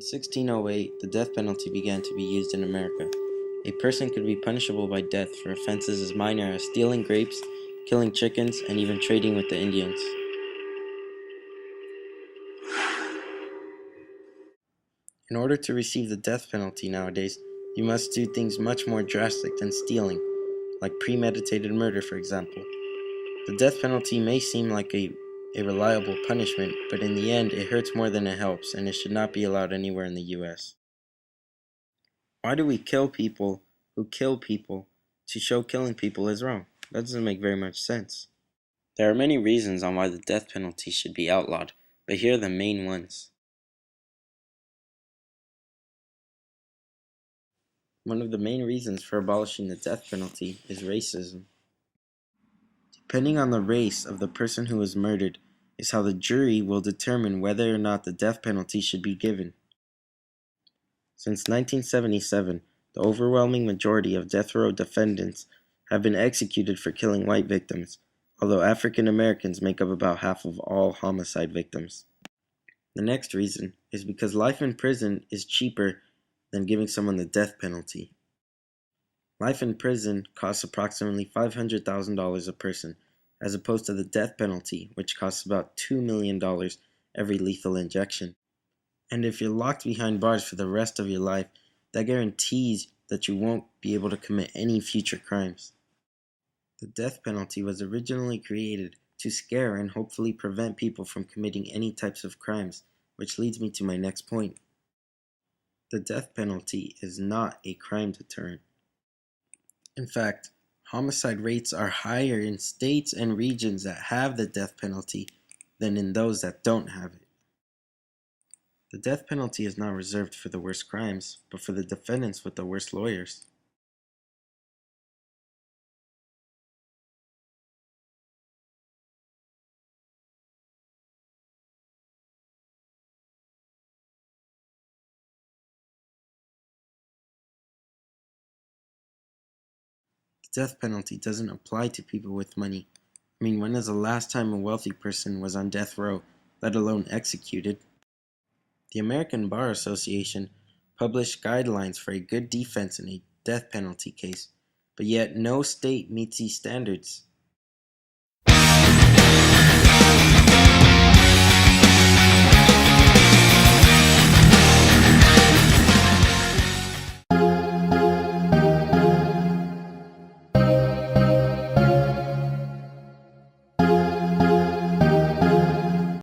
In 1608, the death penalty began to be used in America. A person could be punishable by death for offenses as minor as stealing grapes, killing chickens, and even trading with the Indians. In order to receive the death penalty nowadays, you must do things much more drastic than stealing, like premeditated murder, for example. The death penalty may seem like a reliable punishment, but in the end, it hurts more than it helps, and it should not be allowed anywhere in the US. Why do we kill people who kill people to show killing people is wrong? That doesn't make very much sense. There are many reasons on why the death penalty should be outlawed, but here are the main ones. One of the main reasons for abolishing the death penalty is racism. Depending on the race of the person who was murdered is how the jury will determine whether or not the death penalty should be given. Since 1977, the overwhelming majority of death row defendants have been executed for killing white victims, although African Americans make up about half of all homicide victims. The next reason is because life in prison is cheaper than giving someone the death penalty. Life in prison costs approximately $500,000 a person, as opposed to the death penalty, which costs about $2 million every lethal injection. And if you're locked behind bars for the rest of your life, that guarantees that you won't be able to commit any future crimes. The death penalty was originally created to scare and hopefully prevent people from committing any types of crimes, which leads me to my next point. The death penalty is not a crime deterrent. In fact, homicide rates are higher in states and regions that have the death penalty than in those that don't have it. The death penalty is not reserved for the worst crimes, but for the defendants with the worst lawyers. The death penalty doesn't apply to people with money. I mean, when is the last time a wealthy person was on death row, let alone executed? The American Bar Association published guidelines for a good defense in a death penalty case, but yet no state meets these standards.